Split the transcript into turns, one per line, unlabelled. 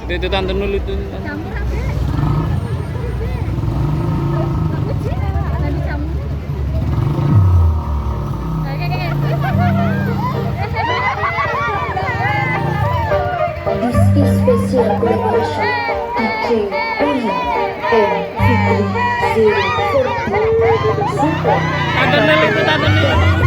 Itu tante dulu itu.
Campur apa? Aku sih lagi campur.
This is special collaboration DJ Uli and Fitri 040 Super
Tante dulu itu tante dulu.